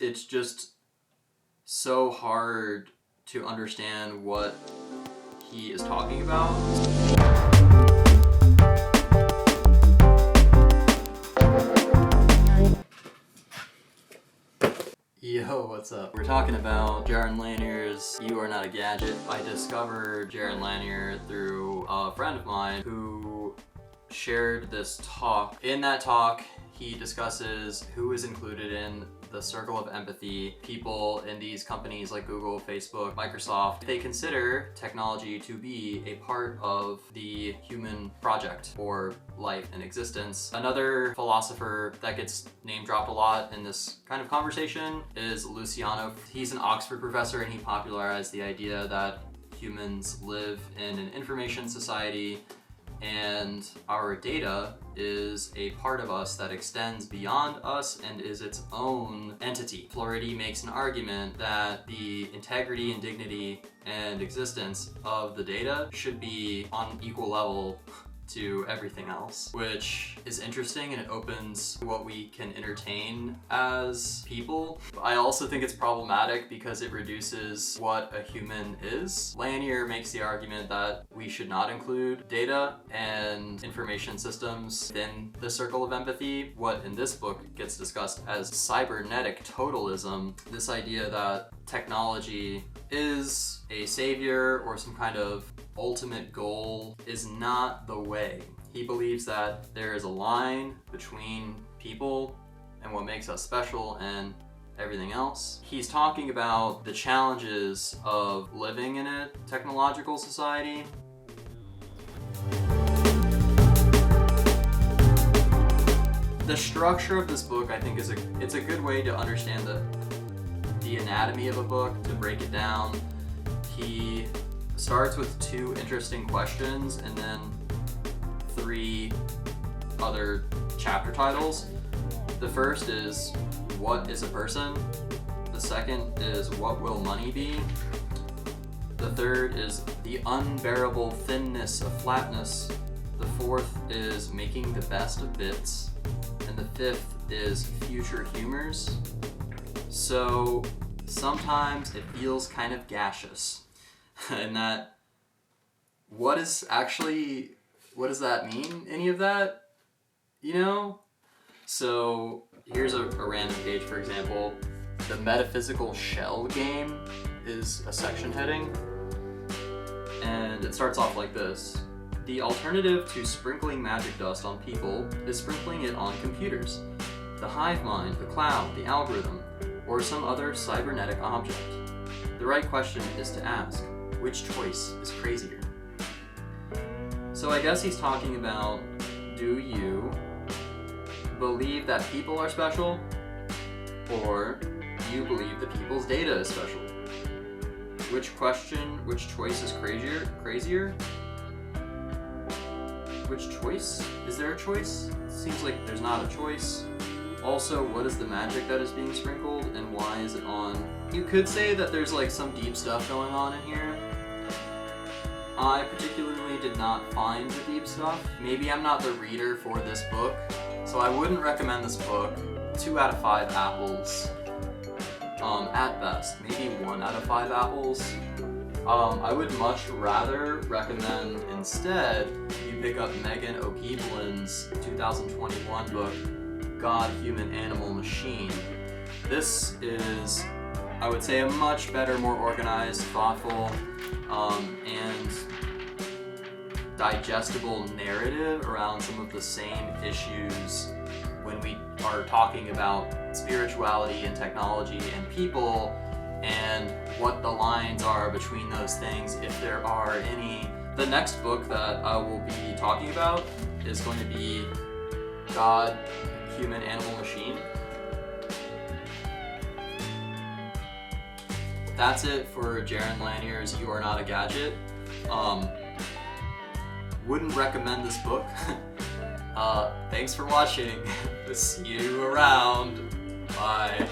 It's just so hard to understand what he is talking about. Yo, what's up? We're talking about Jaron Lanier's You Are Not a Gadget. I discovered Jaron Lanier through a friend of mine who shared this talk. In that talk, he discusses who is included in the circle of empathy. People in these companies like Google, Facebook, Microsoft, they consider technology to be a part of the human project or life and existence. Another philosopher that gets name dropped a lot in this kind of conversation is Luciano. He's an Oxford professor and he popularized the idea that humans live in an information society and our data is a part of us that extends beyond us and is its own entity. Floridi makes an argument that the integrity and dignity and existence of the data should be on equal level to everything else, which is interesting and it opens what we can entertain as people. I also think it's problematic because it reduces what a human is. Lanier makes the argument that we should not include data and information systems within the circle of empathy. What in this book gets discussed as cybernetic totalism, this idea that technology is a savior or some kind of ultimate goal, is not the way. He believes that there is a line between people and what makes us special and everything else. He's talking about the challenges of living in a technological society. The structure of this book, I think, it's a good way to understand the anatomy of a book, to break it down. He starts with two interesting questions and then three other chapter titles. The first is, what is a person? The second is, what will money be? The third is, the unbearable thinness of flatness. The fourth is, making the best of bits. And the fifth is, future humors. So sometimes it feels kind of gaseous. And that, what does that mean? Any of that? You know? So here's a random page, for example. The metaphysical shell game is a section heading. And it starts off like this. The alternative to sprinkling magic dust on people is sprinkling it on computers. The hive mind, the cloud, the algorithm, or some other cybernetic object. The right question is to ask, which choice is crazier? So I guess he's talking about, do you believe that people are special? Or do you believe that people's data is special? Which choice is crazier? Which choice? Is there a choice? Seems like there's not a choice. Also, what is the magic that is being sprinkled and why is it on? You could say that there's like some deep stuff going on in here. I particularly did not find the deep stuff. Maybe I'm not the reader for this book, so I wouldn't recommend this book. 2 out of 5 apples. At best, maybe 1 out of 5 apples. I would much rather recommend instead you pick up Megan O'Keefelin's 2021 book, God, Human, Animal, Machine. This is, I would say, a much better, more organized, thoughtful, and digestible narrative around some of the same issues when we are talking about spirituality and technology and people and what the lines are between those things, if there are any. The next book that I will be talking about is going to be God, Human, Animal, Machine. That's it for Jaron Lanier's You Are Not a Gadget. Wouldn't recommend this book. Thanks for watching. See you around. Bye.